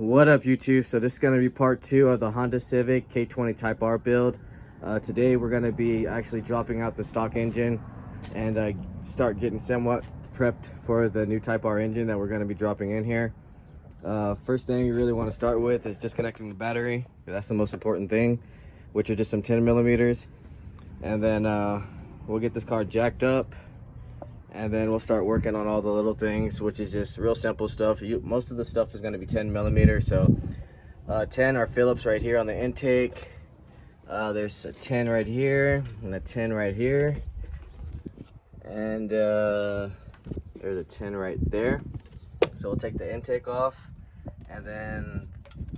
What up, YouTube? So this is going to be part 2 of the Honda Civic K20 Type R build. Today we're going to be actually dropping out the stock engine and start getting somewhat prepped for the new Type R engine that we're going to be dropping in here. First thing you really want to start with is disconnecting the battery. That's the most important thing, which are just some 10 millimeters. And then we'll get this car jacked up, and then we'll start working on all the little things, which is just real simple stuff. Most of the stuff is going to be 10 millimeters. So 10 are Phillips right here on the intake. There's a 10 right here and a 10 right here, and there's a 10 right there. So we'll take the intake off, and then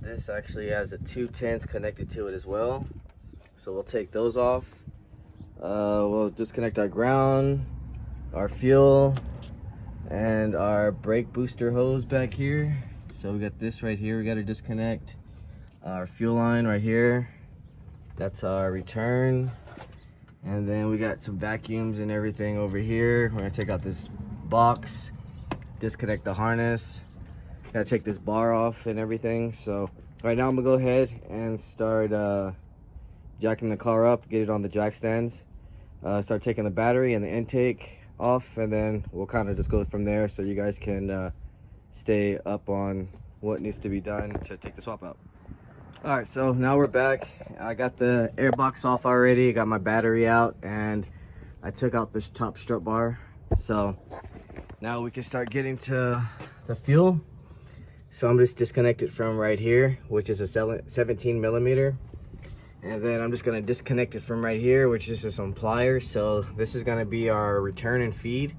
this actually has a 2 10s connected to it as well. So we'll take those off. We'll disconnect our ground, our fuel, and our brake booster hose back here. So we got this right here we got to disconnect. Our fuel line right here, that's our return. And then we got some vacuums and everything over here. We're gonna take out this box, disconnect the harness, gotta take this bar off and everything. So right now I'm gonna go ahead and start jacking the car up, get it on the jack stands, start taking the battery and the intake off, and then we'll kind of just go from there so you guys can stay up on what needs to be done to take the swap out. All right, so now we're back. I got the air box off already, got my battery out, and I took out this top strut bar. So now we can start getting to the fuel. So I'm just disconnected from right here, which is a 17 millimeter. And then I'm just gonna disconnect it from right here, which is just some pliers. So this is gonna be our return and feed.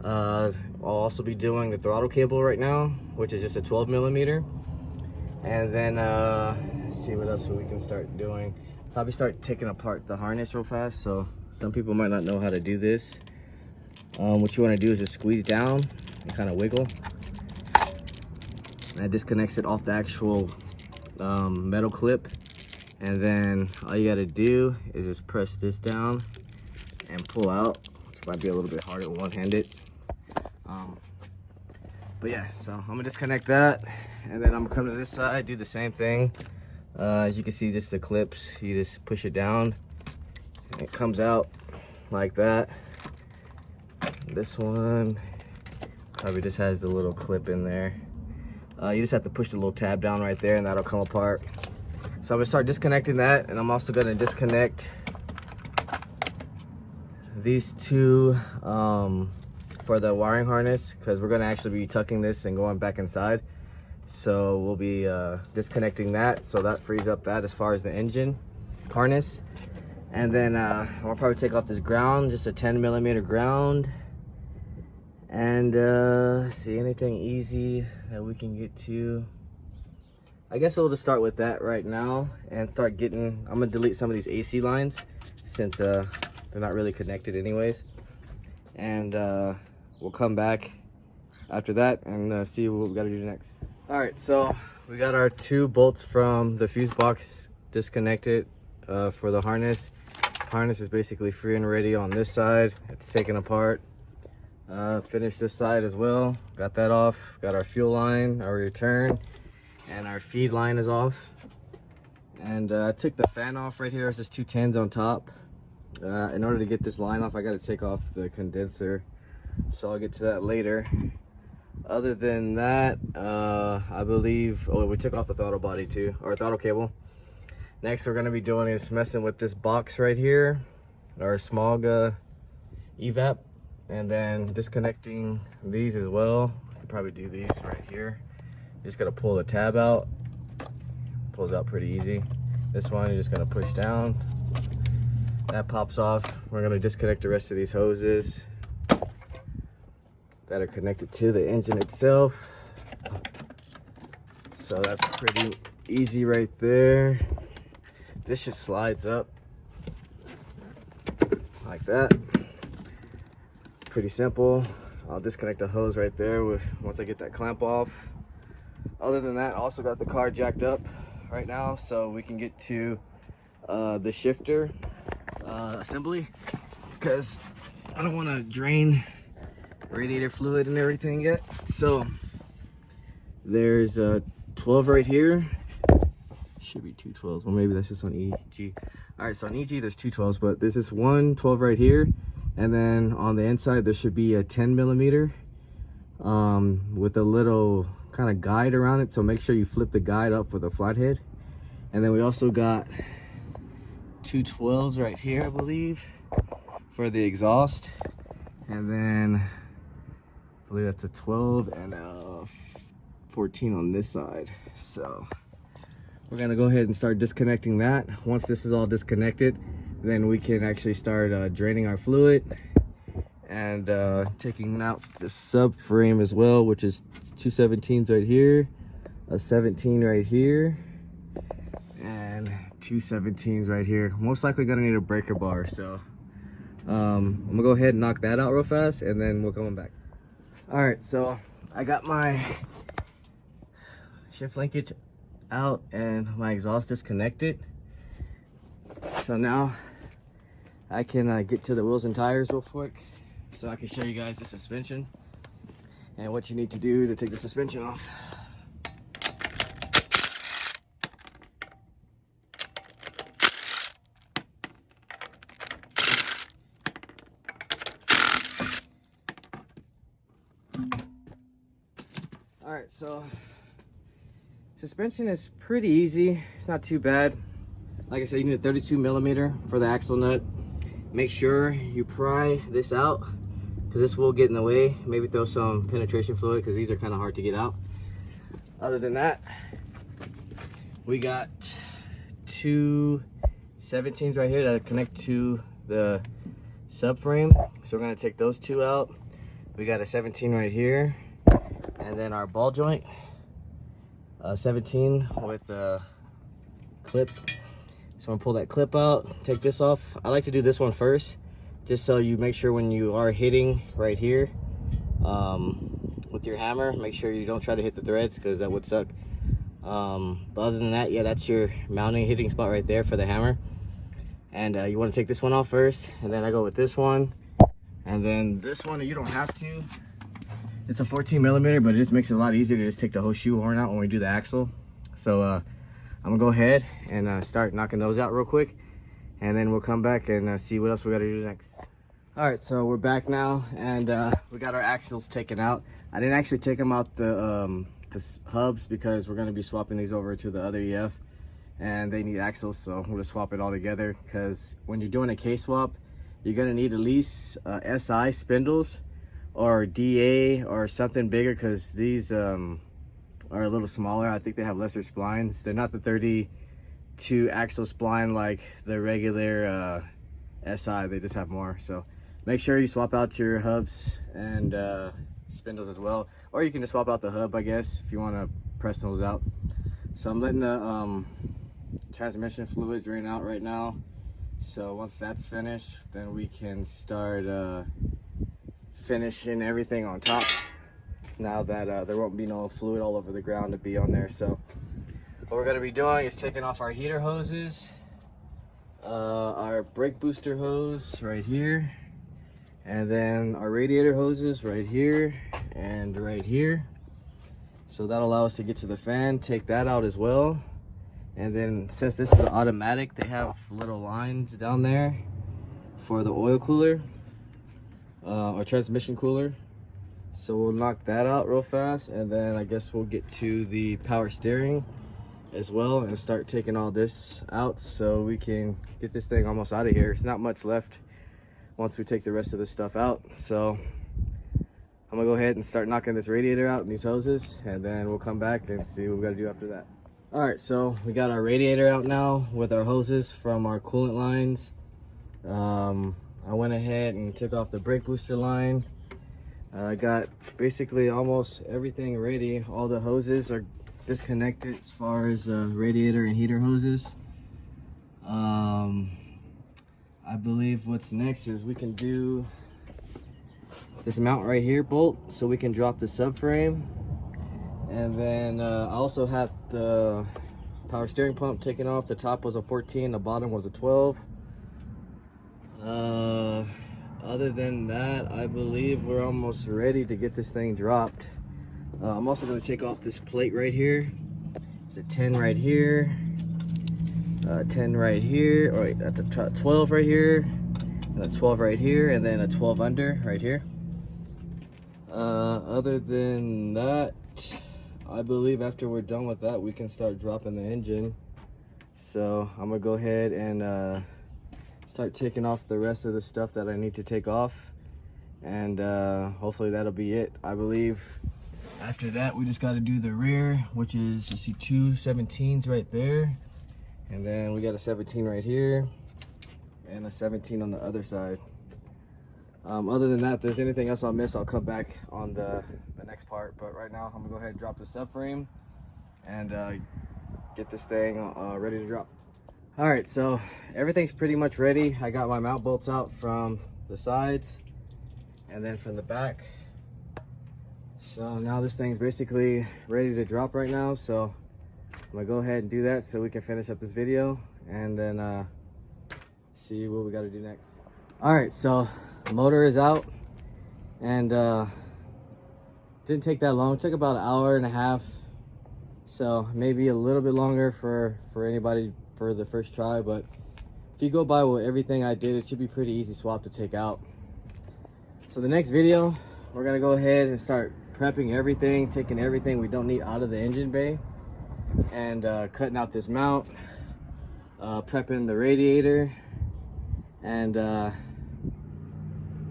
I'll also be doing the throttle cable right now, which is just a 12 millimeter. And then let's see what else we can start doing. Probably start taking apart the harness real fast. So some people might not know how to do this. What you wanna do is just squeeze down and kind of wiggle. And that disconnects it off the actual metal clip. And then all you gotta do is just press this down and pull out. This might be a little bit harder one-handed. But yeah, so I'm gonna disconnect that, and then I'm gonna come to this side, do the same thing. As you can see, just the clips, you just push it down, and it comes out like that. This one probably just has the little clip in there. You just have to push the little tab down right there, and that'll come apart. So I'm gonna start disconnecting that, and I'm also gonna disconnect these two for the wiring harness, because we're gonna actually be tucking this and going back inside. So we'll be disconnecting that, so that frees up that as far as the engine harness. And then I'll probably take off this ground, just a 10 millimeter ground. And see, anything easy that we can get to. I guess we'll just start with that right now and start getting, I'm gonna delete some of these AC lines since they're not really connected anyways. And we'll come back after that and see what we gotta do next. All right, so we got our 2 bolts from the fuse box disconnected for the harness. Harness is basically free and ready on this side. It's taken apart. Finished this side as well. Got that off. Got our fuel line, our return, and our feed line is off. And I took the fan off right here. It's just 2 10s on top. In order to get this line off, I got to take off the condenser, so I'll get to that later. Other than that, I believe, oh, we took off the throttle body too, or throttle cable. Next we're going to be doing is messing with this box right here, our smog evap, and then disconnecting these as well. I could probably do these right here. You just got to pull the tab out. Pulls out pretty easy. This one you're just going to push down. That pops off. We're going to disconnect the rest of these hoses that are connected to the engine itself. So that's pretty easy right there. This just slides up like that. Pretty simple. I'll disconnect the hose right there once I get that clamp off. Other than that, I also got the car jacked up right now so we can get to the shifter assembly, because I don't want to drain radiator fluid and everything yet. So there's 12 12 right here. Should be 2 12s, or maybe that's just on EG. All right, so on EG there's 2 12s, but there's this one 12 right here, and then on the inside there should be a 10 millimeter with a little kind of guide around it. So make sure you flip the guide up for the flathead. And then we also got 2 12s right here, I believe, for the exhaust. And then I believe that's a 12 and a 14 on this side. So we're gonna go ahead and start disconnecting that. Once this is all disconnected, then we can actually start draining our fluid and taking out the subframe as well, which is 2 17s right here, a 17 right here, and 2 17s right here. Most likely gonna need a breaker bar, so I'm gonna go ahead and knock that out real fast, and then we'll come back. All right, so I got my shift linkage out and my exhaust disconnected. So now I can get to the wheels and tires real quick, so I can show you guys the suspension and what you need to do to take the suspension off. All right, so suspension is pretty easy. It's not too bad. Like I said, you need a 32 millimeter for the axle nut. Make sure you pry this out, because this will get in the way. Maybe throw some penetration fluid, because these are kind of hard to get out. Other than that, we got 2 17s right here that connect to the subframe. So we're gonna take those 2 out. We got a 17 right here, and then our ball joint, 17 with a clip. So I'm gonna pull that clip out, take this off. I like to do this one first, just so you make sure when you are hitting right here with your hammer, make sure you don't try to hit the threads, because that would suck. But other than that, yeah, that's your mounting hitting spot right there for the hammer. And you want to take this one off first, and then I go with this one, and then this one you don't have to. It's a 14 millimeter, but it just makes it a lot easier to just take the whole shoehorn out when we do the axle. So I'm gonna go ahead and start knocking those out real quick, and then we'll come back and see what else we gotta do next. All right, so we're back now, and we got our axles taken out. I didn't actually take them out the hubs, because we're gonna be swapping these over to the other EF, and they need axles, so we'll just swap it all together. Because when you're doing a K-swap, you're gonna need at least SI spindles or DA or something bigger, because these are a little smaller. I think they have lesser splines. They're not the 32 axle spline like the regular SI. They just have more. So make sure you swap out your hubs and spindles as well, or you can just swap out the hub, I guess, if you want to press those out. So I'm letting the transmission fluid drain out right now. So once that's finished, then we can start finishing everything on top, now that there won't be no fluid all over the ground to be on there. So what we're going to be doing is taking off our heater hoses, our brake booster hose right here, and then our radiator hoses right here and right here. So that'll allow us to get to the fan, take that out as well. And then since this is automatic, they have little lines down there for the oil cooler or transmission cooler. So we'll knock that out real fast, and then I guess we'll get to the power steering as well and start taking all this out, so we can get this thing almost out of here. There's not much left once we take the rest of this stuff out. So I'm gonna go ahead and start knocking this radiator out and these hoses, and then we'll come back and see what we gotta do after that. All right, so we got our radiator out now with our hoses from our coolant lines. I went ahead and took off the brake booster line. I got basically almost everything ready. All the hoses are disconnected as far as radiator and heater hoses. I believe what's next is we can do this mount right here bolt, so we can drop the subframe. And then I also have the power steering pump taken off. The top was a 14, the bottom was a 12. Other than that, I believe we're almost ready to get this thing dropped. I'm also going to take off this plate right here, It's a 10 right here, 10 right here, or wait, that's a 12 right here, and a 12 right here, and then a 12 under right here. Other than that, I believe after we're done with that, we can start dropping the engine. So I'm gonna go ahead and start taking off the rest of the stuff that I need to take off, and hopefully that'll be it. I believe after that we just got to do the rear, which is, you see 2 17s right there, and then we got a 17 right here and a 17 on the other side. Other than that, if there's anything else I'll miss, I'll come back on the next part. But right now I'm gonna go ahead and drop the subframe and get this thing ready to drop. All right, so everything's pretty much ready. I got my mount bolts out from the sides and then from the back. So now this thing's basically ready to drop right now. So I'm gonna go ahead and do that so we can finish up this video and then see what we got to do next. All right, so the motor is out, and didn't take that long. It took about 1.5 hours, so maybe a little bit longer for anybody for the first try. But if you go by with everything I did, it should be pretty easy swap to take out. So the next video, we're gonna go ahead and start prepping everything, taking everything we don't need out of the engine bay, and cutting out this mount, prepping the radiator, and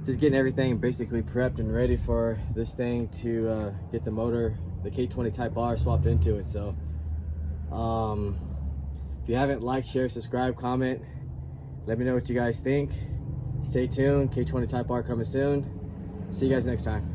just getting everything basically prepped and ready for this thing to get the motor, the K20 Type R, swapped into it. So if you haven't liked, share, subscribe, comment, let me know what you guys think. Stay tuned. K20 Type R coming soon. See you guys next time.